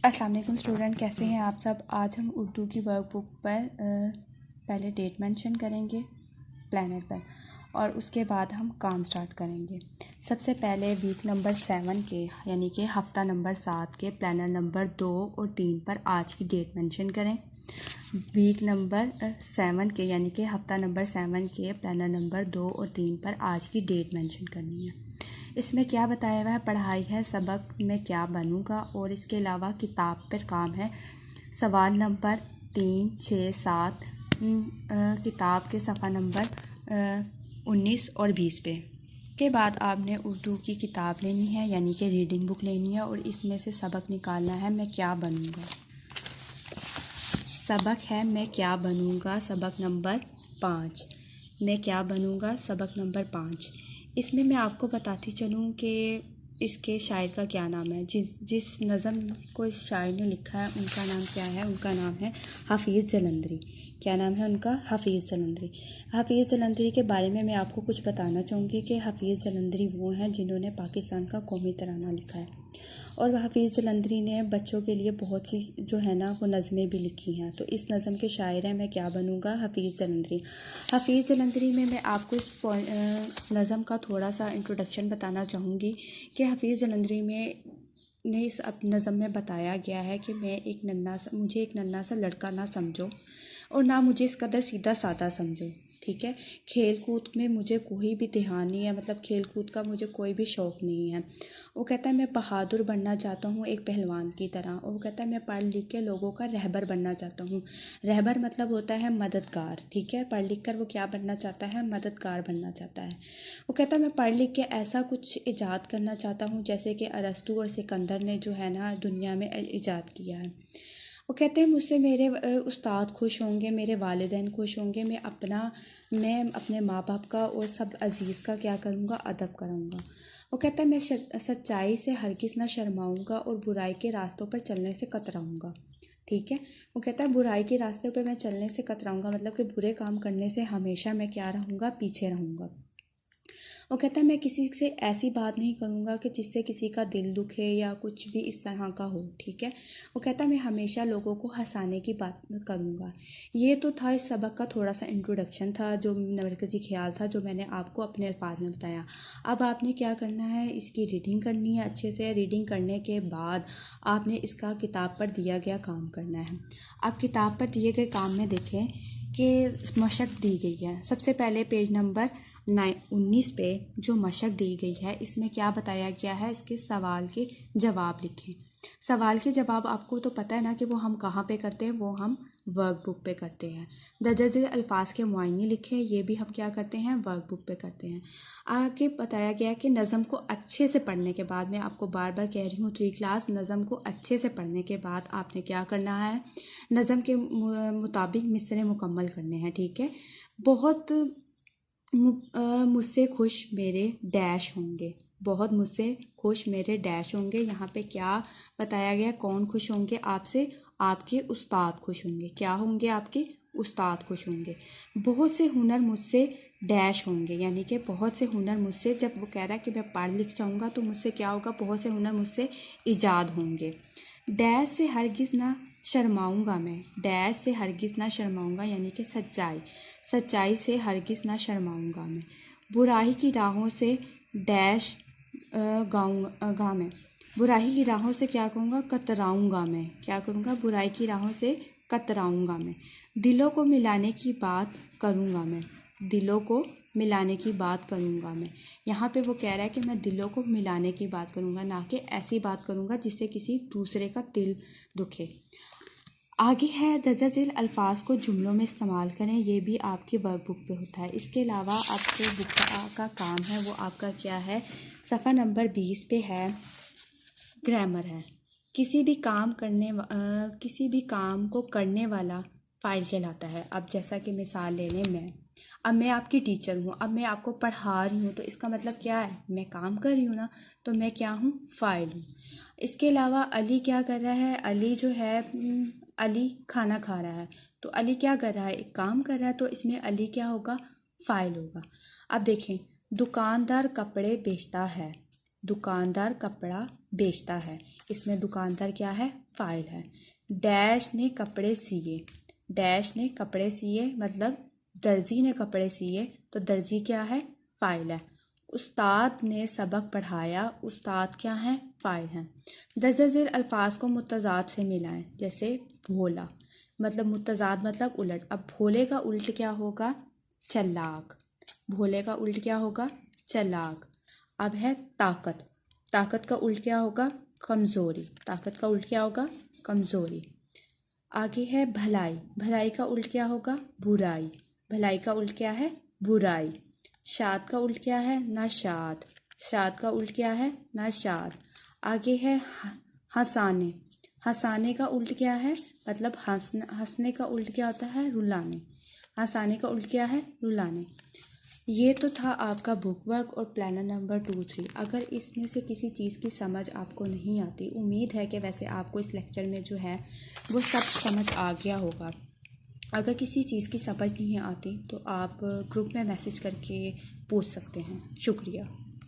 अस्सलाम वालेकुम स्टूडेंट, कैसे हैं आप सब। आज हम उर्दू की वर्कबुक पर पहले डेट मेंशन करेंगे प्लानर पर और उसके बाद हम काम स्टार्ट करेंगे। सबसे पहले वीक नंबर 7 के यानी कि हफ़्ता नंबर 7 के प्लानर नंबर 2 और 3 पर आज की डेट मेंशन करें। वीक नंबर 7 के यानी कि हफ़्ता नंबर 7 के प्लानर नंबर 2 और 3 पर आज की डेट मेंशन करनी है। इसमें क्या बताया हुआ है, पढ़ाई है, सबक में क्या बनूंगा और इसके अलावा किताब पर काम है। सवाल नंबर 3, 6, 7 किताब के सफ़ा नंबर 19 और 20 पे। के बाद आपने उर्दू की किताब लेनी है यानी कि रीडिंग बुक लेनी है और इसमें से सबक निकालना है मैं क्या बनूंगा। सबक है मैं क्या बनूंगा, सबक नंबर 5। मैं क्या बनूंगा, सबक नंबर 5। इसमें मैं आपको बताती चलूँ कि इसके शायर का क्या नाम है। जिस नज़म को इस शायर ने लिखा है उनका नाम क्या है, उनका नाम है हफ़ीज़ जलंधरी। क्या नाम है उनका? हफ़ीज़ जलंधरी। हफ़ीज़ जलंधरी के बारे में मैं आपको कुछ बताना चाहूँगी कि हफ़ीज़ जलंधरी वो हैं जिन्होंने पाकिस्तान का कौमी तराना लिखा है और हफ़ीज़ जलंधरी ने बच्चों के लिए बहुत सी जो है ना वो नज़में भी लिखी हैं। तो इस नज़म के शायर हैं मैं क्या बनूंगा, हफ़ीज़ जलंधरी। हफ़ीज़ जलंधरी में मैं आपको इस नज़म का थोड़ा सा इंट्रोडक्शन बताना चाहूँगी कि हफ़ीज़ जलंधरी में ने इस नज़म में बताया गया है कि मुझे एक नन्हा सा लड़का ना समझो और ना मुझे इस कदर सीधा साधा समझो। ठीक है, खेल कूद में मुझे कोई भी ध्यान नहीं है, मतलब खेल कूद का मुझे कोई भी शौक़ नहीं है। वो कहता है मैं बहादुर बनना चाहता हूँ एक पहलवान की तरह। और वो कहता है मैं पढ़ लिख के लोगों का रहबर बनना चाहता हूँ। रहबर मतलब होता है मददगार। ठीक है, पढ़ लिख कर वो क्या बनना चाहता है, मददगार बनना चाहता है। वो कहता है मैं पढ़ लिख के ऐसा कुछ ईजाद करना चाहता हूँ जैसे कि अरस्तू और सिकंदर ने जो है ना दुनिया में ईजाद किया है। वो कहते हैं मुझसे मेरे उस्ताद खुश होंगे, मेरे वालिदैन खुश होंगे, मैं अपने माँ बाप का और सब अज़ीज़ का क्या करूँगा, अदब करूँगा। वो कहता है मैं सच्चाई से हरगिज़ ना शर्माऊँगा और बुराई के रास्तों पर चलने से कतराऊँगा। ठीक है, वो कहता है बुराई के रास्ते पर मैं चलने से कतराऊँगा मतलब कि बुरे काम करने से हमेशा मैं क्या रहूँगा, पीछे रहूँगा। वो कहता है मैं किसी से ऐसी बात नहीं करूँगा कि जिससे किसी का दिल दुखे या कुछ भी इस तरह का हो। ठीक है, वो कहता है मैं हमेशा लोगों को हंसाने की बात करूँगा। ये तो था इस सबक का थोड़ा सा इंट्रोडक्शन था, जो मरकज़ी ख्याल था जो मैंने आपको अपने अल्फाज में बताया। अब आपने क्या करना है, इसकी रीडिंग करनी है अच्छे से। रीडिंग करने के बाद आपने इसका किताब पर दिया गया काम करना है। अब किताब पर दिए गए काम में देखें कि मशक दी गई है। सबसे पहले पेज नंबर 19 पे जो मशक दी गई है इसमें क्या बताया गया है, इसके सवाल के जवाब लिखें। सवाल के जवाब आपको तो पता है ना कि वो हम कहाँ पे करते हैं, वो हम वर्कबुक पे करते हैं। दर्ज अल्फाज के मुआयने लिखें, ये भी हम क्या करते हैं, वर्कबुक पे करते हैं। आगे बताया गया कि नज़म को अच्छे से पढ़ने के बाद, मैं आपको बार बार कह रही हूँ 3 क्लास, नज़म को अच्छे से पढ़ने के बाद आपने क्या करना है, नज़म के मुताबिक मिसरे मुकम्मल करने हैं। ठीक है, बहुत मुझसे खुश मेरे डैश होंगे, बहुत मुझसे खुश मेरे डैश होंगे। यहाँ पे क्या बताया गया, कौन खुश होंगे आपसे, आपके उस्ताद खुश होंगे। क्या होंगे, आपके उस्ताद खुश होंगे। बहुत से हुनर मुझसे डैश होंगे, यानी कि बहुत से हुनर मुझसे, जब वो कह रहा है कि मैं पढ़ लिख जाऊँगा तो मुझसे क्या होगा, बहुत से हुनर मुझसे ईजाद होंगे। डैश से हरगिज़ ना शर्माऊँगा मैं, डैश से हरगिज़ ना शर्माऊँगा यानी कि सच्चाई से हरगिज़ ना शर्माऊँगा मैं। बुराई की राहों से डैश गाऊँगा मैं, बुराई की राहों से क्या कहूँगा, कतराऊँगा मैं। क्या करूँगा, बुराई की राहों से कतराऊँगा मैं। दिलों को मिलाने की बात करूँगा मैं, दिलों को मिलाने की बात करूँगा मैं। यहाँ पे वो कह रहा है कि मैं दिलों को मिलाने की बात करूँगा, ना कि ऐसी बात करूँगा जिससे किसी दूसरे का दिल दुखे। आगे है दर्जा झेल अल्फाज को जुमलों में इस्तेमाल करें, ये भी आपकी वर्कबुक पे होता है। इसके अलावा आपके बुक का काम है वो आपका क्या है, सफ़ा नंबर 20 पे है, ग्रामर है। किसी भी काम को करने वाला फ़ाइल कहलाता है। अब जैसा कि मिसाल ले लें, अब मैं आपकी टीचर हूँ, अब मैं आपको पढ़ा रही हूँ, तो इसका मतलब क्या है, मैं काम कर रही हूँ ना, तो मैं क्या हूँ, फ़ाइल हूँ। इसके अलावा अली क्या कर रहा है, अली जो है अली खाना खा रहा है, तो अली क्या कर रहा है, एक काम कर रहा है, तो इसमें अली क्या होगा, फ़ाइल होगा। अब देखें, दुकानदार कपड़े बेचता है, दुकानदार कपड़ा बेचता है, इसमें दुकानदार क्या है, फ़ाइल है। डैश ने कपड़े सिए, डैश ने कपड़े सिए मतलब दर्जी ने कपड़े सिए, तो दर्जी क्या है? फ़ाइल है। उस्ताद ने सबक पढ़ाया, उस्ताद क्या है? फ़ाइल है। दर्ज झेल अल्फाज को मुतज़ाद से मिलाएं, जैसे भोला मतलब मुतज़ाद मतलब उलट। अब भोले का उल्ट क्या होगा? चालाक। भोले का उल्ट क्या होगा? चालाक। अब है ताकत, ताकत का उल्ट क्या होगा? कमज़ोरी। ताकत का उल्ट क्या होगा? कमज़ोरी। आगे है भलाई, भलाई का उल्ट क्या होगा? बुराई। भलाई का उल्ट क्या है? बुराई। शाद का उल्ट क्या है? नाशाद। शाद का उल्ट क्या है? नाशाद। आगे है हंसाने, हंसाने का उल्ट क्या है? मतलब हंसने का उल्ट क्या होता है? रुलाने। हंसाने का उल्ट क्या है? रुलाने। ये तो था आपका बुक वर्क और प्लानर नंबर 2-3। अगर इसमें से किसी चीज़ की समझ आपको नहीं आती, उम्मीद है कि वैसे आपको इस लेक्चर में जो है वो सब समझ आ गया होगा। अगर किसी चीज़ की समझ नहीं आती तो आप ग्रुप में मैसेज करके पूछ सकते हैं। शुक्रिया।